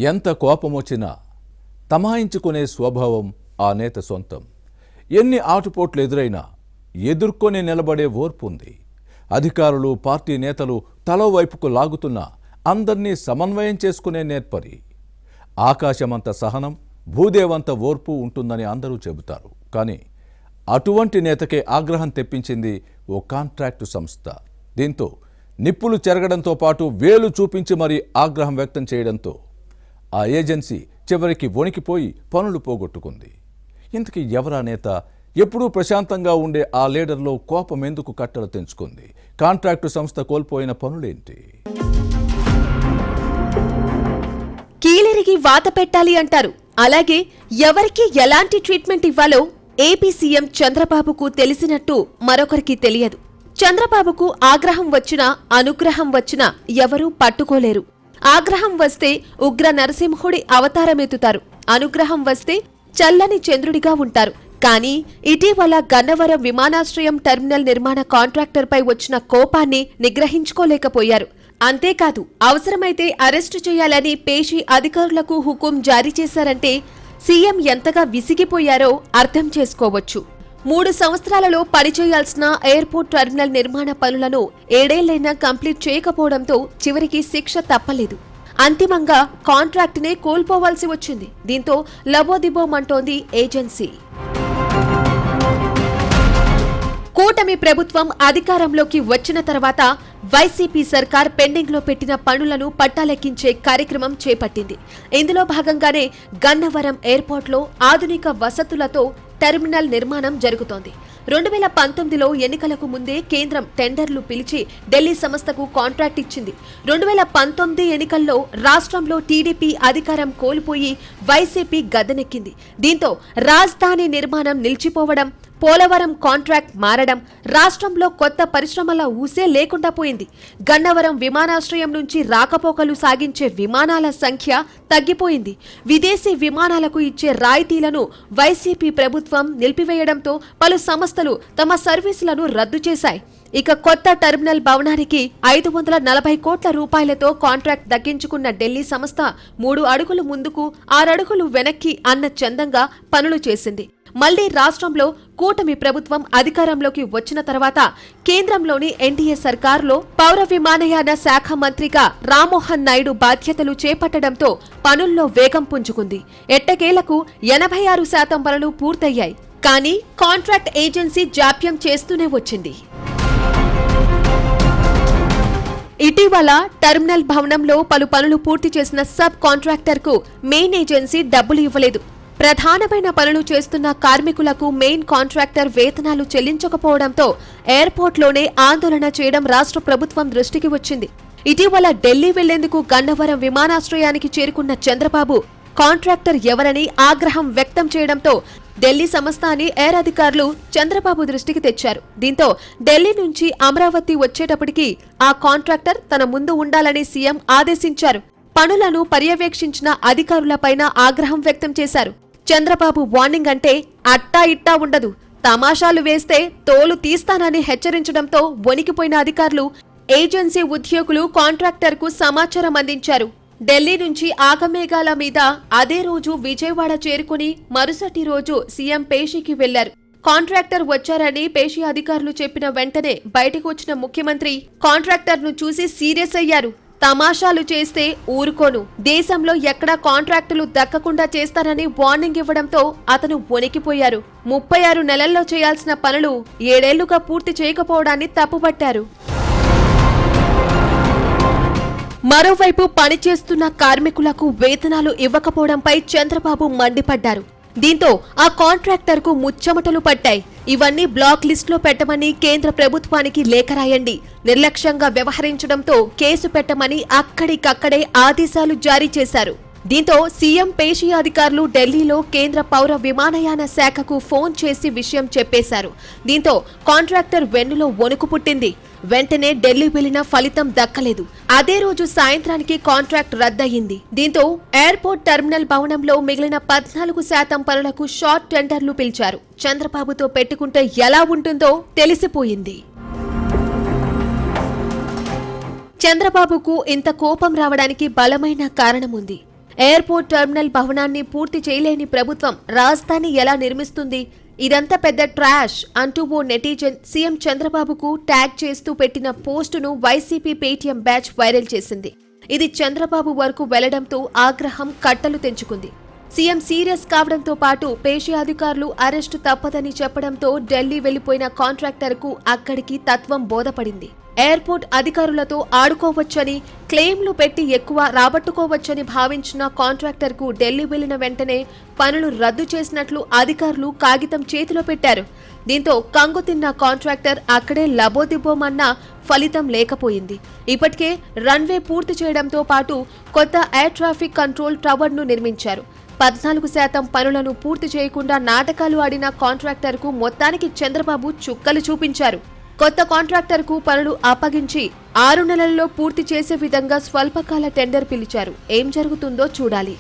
ఎంత కోపమొచ్చినా తమాయించుకునే స్వభావం ఆ నేత సొంతం. ఎన్ని ఆటుపోట్లు ఎదురైనా ఎదుర్కొని నిలబడే ఓర్పు ఉంది. అధికారులు, పార్టీ నేతలు తలో వైపుకు లాగుతున్నా అందర్నీ సమన్వయం చేసుకునే నేర్పరి. ఆకాశమంత సహనం, భూదేవంత ఓర్పు ఉంటుందని అందరూ చెబుతారు. కానీ అటువంటి నేతకే ఆగ్రహం తెప్పించింది ఓ కాంట్రాక్టు సంస్థ. దీంతో నిప్పులు చెరగడంతో పాటు వేలు చూపించి మరీ ఆగ్రహం వ్యక్తం చేయడంతో ఆ ఏజెన్సీ చివరికి వణికిపోయి పనులు పోగొట్టుకుంది. ఇంతకీ ఎవరా నేత? ఎప్పుడూ ప్రశాంతంగా ఉండే ఆ లీడర్లో కోపం ఎందుకు కట్టలు తెంచుకుంది? కాంట్రాక్టు సంస్థ కోల్పోయిన పనులేంటి? కీలెరిగి వాత పెట్టాలి అంటారు. అలాగే ఎవరికి ఎలాంటి ట్రీట్మెంట్ ఇవ్వాలో ఏపీ సీఎం చంద్రబాబుకు తెలిసినట్టు మరొకరికి తెలియదు. చంద్రబాబుకు ఆగ్రహం వచ్చినా, అనుగ్రహం వచ్చినా ఎవరూ పట్టుకోలేరు. ఆగ్రహం వస్తే ఉగ్ర నరసింహుడి అవతారమెత్తుతారు. అనుగ్రహం వస్తే చల్లని చంద్రుడిగా ఉంటారు. కానీ ఇటీవల గన్నవరం విమానాశ్రయం టెర్మినల్ నిర్మాణ కాంట్రాక్టర్పై వచ్చిన కోపాన్ని నిగ్రహించుకోలేకపోయారు. అంతేకాదు, అవసరమైతే అరెస్టు చేయాలని పేషీ అధికారులకు హుకుం జారీ చేశారంటే సీఎం ఎంతగా విసిగిపోయారో అర్థం చేసుకోవచ్చు. 3 సంవత్సరాలలో పనిచేయాల్సిన ఎయిర్పోర్ట్ టెర్మినల్ నిర్మాణ పనులను 7 ఏళ్లైనా కంప్లీట్ చేయకపోవడంతో చివరికి శిక్ష తప్పలేదు. అంతిమంగా కాంట్రాక్టునే కోల్పోవాల్సి వచ్చింది. దీంతో లబోదిబోమంటోంది ఏజెన్సీ. కూటమి ప్రభుత్వం అధికారంలోకి వచ్చిన తర్వాత వైసీపీ సర్కార్ పెండింగ్లో పెట్టిన పనులను పట్టాలెక్కించే కార్యక్రమం చేపట్టింది. ఇందులో భాగంగానే గన్నవరం ఎయిర్పోర్ట్లో ఆధునిక వసతులతో టెర్మినల్ నిర్మాణం జరుగుతోంది. 2019లో ఎన్నికలకు ముందే కేంద్రం టెండర్లు పిలిచి ఢిల్లీ సంస్థకు కాంట్రాక్ట్ ఇచ్చింది. 2019 ఎన్నికల్లో రాష్ట్రంలో టీడీపీ అధికారం కోల్పోయి వైసీపీ గద్దెనెక్కింది. దీంతో రాజధాని నిర్మాణం నిలిచిపోవడం, పోలవరం కాంట్రాక్ట్ మారడం, రాష్ట్రంలో కొత్త పరిశ్రమల ఊసే లేకుండా పోయింది. గన్నవరం విమానాశ్రయం నుంచి రాకపోకలు సాగించే విమానాల సంఖ్య తగ్గిపోయింది. విదేశీ విమానాలకు ఇచ్చే రాయితీలను వైసీపీ ప్రభుత్వం నిలిపివేయడంతో పలు సంస్థలు తమ సర్వీసులను రద్దు చేశాయి. ఇక కొత్త టెర్మినల్ భవనానికి 540 కోట్ల రూపాయలతో కాంట్రాక్ట్ దక్కించుకున్న ఢిల్లీ సంస్థ 3 అడుగులు ముందుకు 6 అడుగులు వెనక్కి అన్న చందంగా పనులు చేసింది. మళ్లీ రాష్ట్రంలో కూటమి ప్రభుత్వం అధికారంలోకి వచ్చిన తర్వాత కేంద్రంలోని ఎన్డీఏ సర్కారులో పౌర విమానయాన శాఖ మంత్రిగా రామ్మోహన్ నాయుడు బాధ్యతలు చేపట్టడంతో పనుల్లో వేగం పుంజుకుంది. ఎట్టకేలకు 86% పనులు పూర్తయ్యాయి. కానీ కాంట్రాక్ట్ ఏజెన్సీ జాప్యం చేస్తూనే వచ్చింది. ఇటీవల టెర్మినల్ భవనంలో పలు పనులు పూర్తి చేసిన సబ్ కాంట్రాక్టర్కు మెయిన్ ఏజెన్సీ డబ్బులు ఇవ్వలేదు. ప్రధానమైన పనులు చేస్తున్న కార్మికులకు మెయిన్ కాంట్రాక్టర్ వేతనాలు చెల్లించకపోవడంతో ఎయిర్పోర్ట్లోనే ఆందోళన చేయడం రాష్ట్ర ప్రభుత్వం దృష్టికి వచ్చింది. ఇటీవల ఢిల్లీ వెళ్లేందుకు గన్నవరం విమానాశ్రయానికి చేరుకున్న చంద్రబాబు కాంట్రాక్టర్ ఎవరని ఆగ్రహం వ్యక్తం చేయడంతో ఢిల్లీ సంస్థ అని ఎయిర్ అధికారులు చంద్రబాబు దృష్టికి తెచ్చారు. దీంతో ఢిల్లీ నుంచి అమరావతి వచ్చేటప్పటికి ఆ కాంట్రాక్టర్ తన ముందు ఉండాలని సీఎం ఆదేశించారు. పనులను పర్యవేక్షించిన అధికారులపైన ఆగ్రహం వ్యక్తం చేశారు. చంద్రబాబు వార్నింగ్ అంటే అట్టా ఇట్టా ఉండదు, తమాషాలు వేస్తే తోలు తీస్తానని హెచ్చరించడంతో వణికిపోయిన అధికారులు, ఏజెన్సీ ఉద్యోగులు కాంట్రాక్టర్కు సమాచారం అందించారు. ఢిల్లీ నుంచి ఆగమేఘాల మీద అదే రోజు విజయవాడ చేరుకుని మరుసటి రోజు సీఎం పేషీకి వెళ్లారు. కాంట్రాక్టర్ వచ్చారని పేషీ అధికారులు చెప్పిన వెంటనే బయటకు వచ్చిన ముఖ్యమంత్రి కాంట్రాక్టర్ను చూసి సీరియస్ అయ్యారు. తమాషాలు చేస్తే ఊరుకోను, దేశంలో ఎక్కడా కాంట్రాక్టులు దక్కకుండా చేస్తారని వార్నింగ్ ఇవ్వడంతో అతను వణికిపోయారు. 36 నెలల్లో చేయాల్సిన పనులు 7 ఏళ్లుగా పూర్తి చేయకపోవడాన్ని తప్పుపట్టారు. మరోవైపు పనిచేస్తున్న కార్మికులకు వేతనాలు ఇవ్వకపోవడంపై చంద్రబాబు మండిపడ్డారు. దీంతో ఆ కాంట్రాక్టర్కు ముచ్చెమటలు పట్టాయి. ఇవన్నీ బ్లాక్ లిస్టులో పెట్టమని కేంద్ర ప్రభుత్వానికి లేఖ రాయండి, నిర్లక్ష్యంగా వ్యవహరించడంతో కేసు పెట్టమని అక్కడికక్కడే ఆదేశాలు జారీ చేశారు. దీంతో సీఎం పేషీ అధికారులు ఢిల్లీలో కేంద్ర పౌర విమానయాన శాఖకు ఫోన్ చేసి విషయం చెప్పేశారు. దీంతో కాంట్రాక్టర్ వెన్నులో వణుకు పుట్టింది. వెంటనే ఢిల్లీ వెళ్లిన ఫలితం దక్కలేదు. అదే రోజు సాయంత్రానికి కాంట్రాక్ట్ రద్దయింది. దీంతో ఎయిర్పోర్ట్ టెర్మినల్ భవనంలో మిగిలిన 14% పనులకు షార్ట్ టెండర్లు పిలిచారు. చంద్రబాబుతో పెట్టుకుంటే ఎలా ఉంటుందో తెలిసిపోయింది. చంద్రబాబుకు ఇంత కోపం రావడానికి బలమైన కారణముంది. ఎయిర్పోర్ట్ టెర్మినల్ భవనాన్ని పూర్తి చేయలేని ప్రభుత్వం రాజధాని ఎలా నిర్మిస్తుంది? ఇదంతా పెద్ద ట్రాష్ అంటూ ఓ నెటిజన్ సీఎం చంద్రబాబుకు ట్యాగ్ చేస్తూ పెట్టిన పోస్టును వైసీపీ పేటీఎం బ్యాచ్ వైరల్ చేసింది. ఇది చంద్రబాబు వరకు వెళ్లడంతో ఆగ్రహం కట్టలు తెంచుకుంది. సీఎం సీరియస్ కావడంతో పాటు పేషీ అధికారులు అరెస్టు తప్పదని చెప్పడంతో ఢిల్లీ వెళ్లిపోయిన కాంట్రాక్టర్కు అక్కడికి తత్వం బోధపడింది. ఎయిర్పోర్ట్ అధికారులతో ఆడుకోవచ్చని, క్లెయిమ్లు పెట్టి ఎక్కువ రాబట్టుకోవచ్చని భావించిన కాంట్రాక్టర్కు ఢిల్లీ వెళ్లిన వెంటనే పనులు రద్దు చేసినట్లు అధికారులు కాగితం చేతిలో పెట్టారు. దీంతో కంగుతిన్న కాంట్రాక్టర్ అక్కడే లబోదిబోమన్నా ఫలితం లేకపోయింది. ఇప్పటికే రన్వే పూర్తి చేయడంతో పాటు కొత్త ఎయిర్ ట్రాఫిక్ కంట్రోల్ టవర్ను నిర్మించారు. 14% పనులను పూర్తి చేయకుండా నాటకాలు ఆడిన కాంట్రాక్టర్కు మొత్తానికి చంద్రబాబు చుక్కలు చూపించారు. కొత్త కాంట్రాక్టర్కు పనులు అప్పగించి 6 నెలల్లో పూర్తి చేసే విధంగా స్వల్పకాల టెండర్ పిలిచారు. ఏం జరుగుతుందో చూడాలి.